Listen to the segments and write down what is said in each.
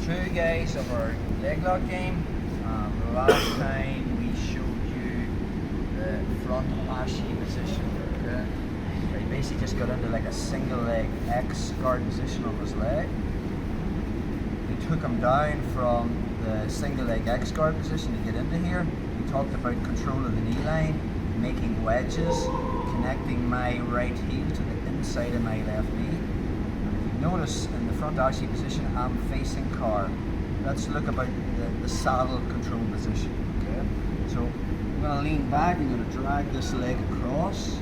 2 guys of our leg lock game. Last time we showed you the front ashy position. Okay? He basically just got into like a single leg X guard position on his leg. We took him down from the single leg X guard position to get into here. We talked about control of the knee line, making wedges, connecting my right heel to the inside of my left knee. Notice in the front ashy position, I'm facing car. Let's look about the saddle control position. Okay, so I'm going to lean back. I'm going to drag this leg across,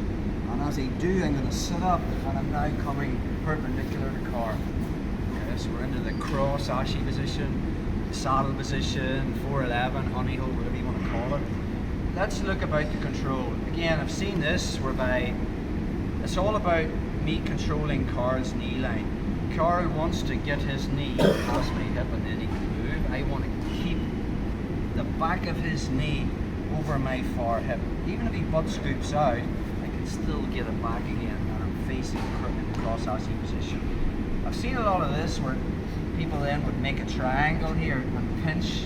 and as I do, I'm going to sit up, and I'm now coming perpendicular to car. Okay, so we're into the cross ashy position, saddle position, 411, honeyhole, whatever you want to call it. Let's look about the control. Again, I've seen this whereby it's all about me controlling Carl's knee line. Carl wants to get his knee past my hip and then he can move. I want to keep the back of his knee over my far hip. Even if he butt scoops out, I can still get it back again and I'm facing in the cross ashy position. I've seen a lot of this where people then would make a triangle here and pinch,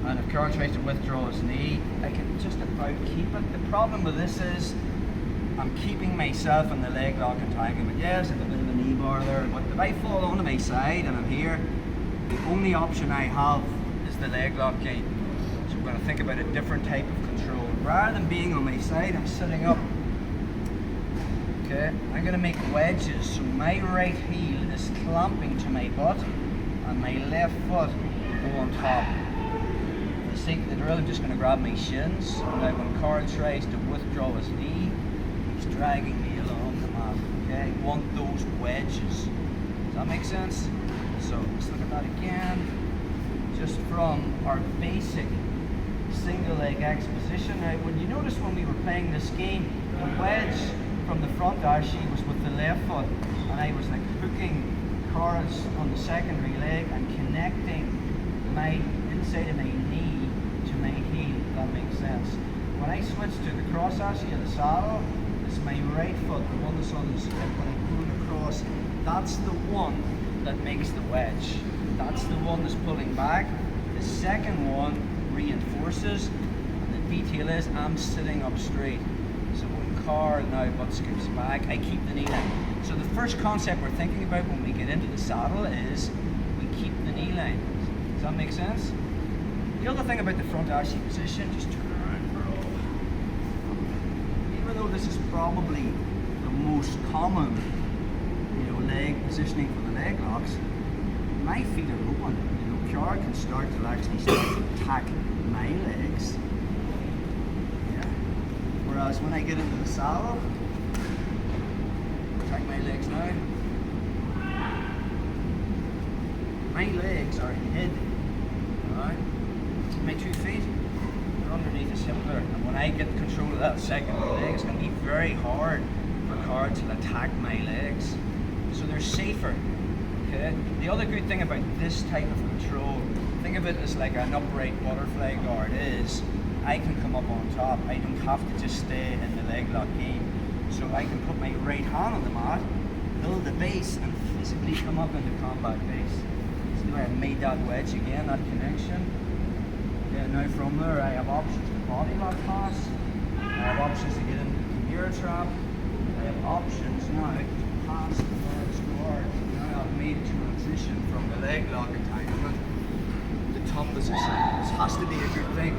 and if Carl tries to withdraw his knee, I can just about keep it. The problem with this is I'm keeping myself in the leg lock entanglement. Yes, I have a bit of a knee bar there, but if I fall onto my side and I'm here, the only option I have is the leg lock game. So we're going to think about a different type of control. Rather than being on my side, I'm sitting up. Okay, I'm going to make wedges, so my right heel is clamping to my butt and my left foot will go on top. For the sake of the drill, I'm just going to grab my shins. Now when Carl tries to withdraw his knee, he's dragging me along the mat. Okay, I want those wedges. Does that make sense? So let's look at that again. Just from our basic single leg X position. Now when you notice when we were playing this game, the wedge from the front ashy was with the left foot, and I was like hooking Carl's on the secondary leg and connecting my inside of my knee to my heel, if that makes sense. When I switch to the cross ashy of the saddle, it's my right foot, the one that's on the hip. When I pull it across, that's the one that makes the wedge. That's the one that's pulling back. The second one reinforces, and the detail is I'm sitting up straight. So when Carl now butt scoops back, I keep the knee line. So the first concept we're thinking about when we get into the saddle is we keep the knee line. Does that make sense? The other thing about the front ashy position, just turn around for all. Even though this is probably the most common, leg positioning for the leg locks, my feet are open. Carl can start to actually attack my legs. Yeah. Whereas when I get into the saddle, attack my legs now. My legs are hid. Alright. My 2 feet are underneath his hip there. And when I get control of that second leg, it's going to be very hard for Carl to attack my legs. So they're safer. Okay. The other good thing about this type of control, think of it as like an upright butterfly guard, is I can come up on top. I don't have to just stay in the leg lock game. So I can put my right hand on the mat, build the base, and physically come up into combat base. See where I made that wedge again, that connection. Okay, now from there I have options to body lock pass. I have options to get into the mirror trap. I have options now to pass the first guard. I've made a transition from the leg lock entanglement to top position. This has to be a good thing.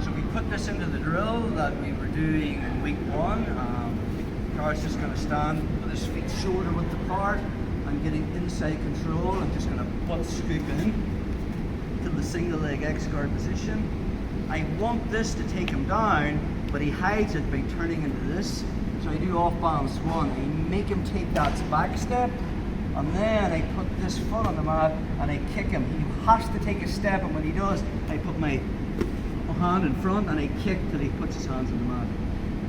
So we put this into the drill that we were doing in week 1. Carl's just going to stand with his feet shoulder width apart and getting inside control. I'm just going to butt scoop in to the single leg X guard position. I want this to take him down, but he hides it by turning into this. So I do off balance 1. I make him take that back step. And then I put this foot on the mat and I kick him. He has to take a step, and when he does, I put my hand in front and I kick till he puts his hands on the mat.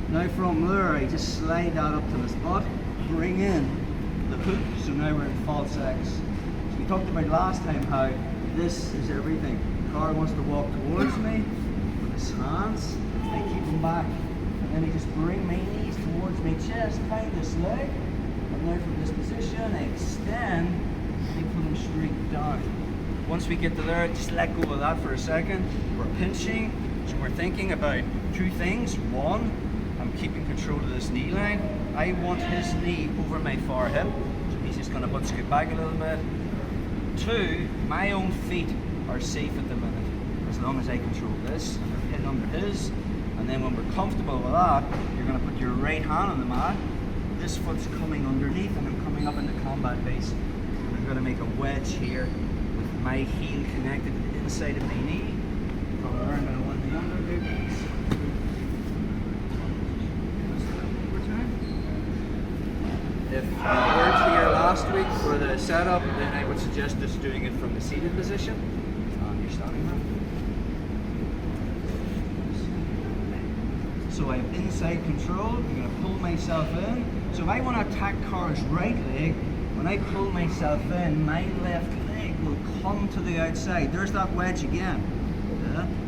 Now from there, I just slide that up to his butt, bring in the hook, so now we're in false X. So we talked about last time how this is everything. Carl wants to walk towards me with his hands, I keep him back. And then I just bring my knees towards my chest, find this leg. And now from this position, I extend and I put him straight down. Once we get to there, just let go of that for a second. We're pinching, so we're thinking about two things. One, I'm keeping control of this knee line. I want his knee over my far hip, so he's just going to butt scoot back a little bit. Two, my own feet are safe at the minute, as long as I control this. And they're hitting under his. And then when we're comfortable with that, you're going to put your right hand on the mat. This foot's coming underneath, and I'm coming up into combat base. And I'm going to make a wedge here with my heel connected to the inside of my knee. From there, I'm going to want the under piece. If you weren't here last week for the setup, then I would suggest just doing it from the seated position. You're standing there. So I'm inside control, I'm going to pull myself in. So if I want to attack Cara's right leg, when I pull myself in, my left leg will come to the outside. There's that wedge again.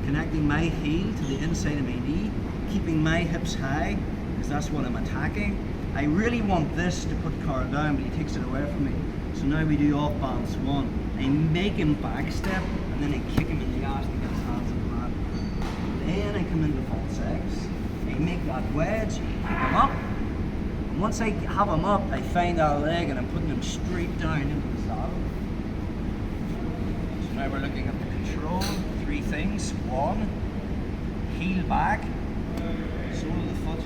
Connecting my heel to the inside of my knee, keeping my hips high, because that's what I'm attacking. I really want this to put Cara down, but he takes it away from me. So now we do off balance one. I make him backstep, and then I kick him in the ass to get his hands on the mat. Then I come into false X. I make that wedge, pick him up. And once I have him up, I find that leg and I'm putting him straight down into the saddle. So now we're looking at the control. Three things. One, heel back, sole of the foot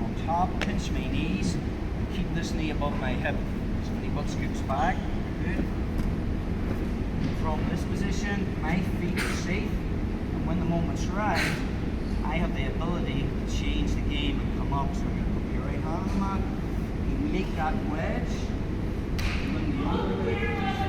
on top, pinch my knees, and keep this knee above my hip. So when he butt scoops back, good. From this position, my feet are safe, and when the moment's right, I have the ability to change the game and come up. So I'm going to put your right hand on the mat, you make that wedge, and when the other leg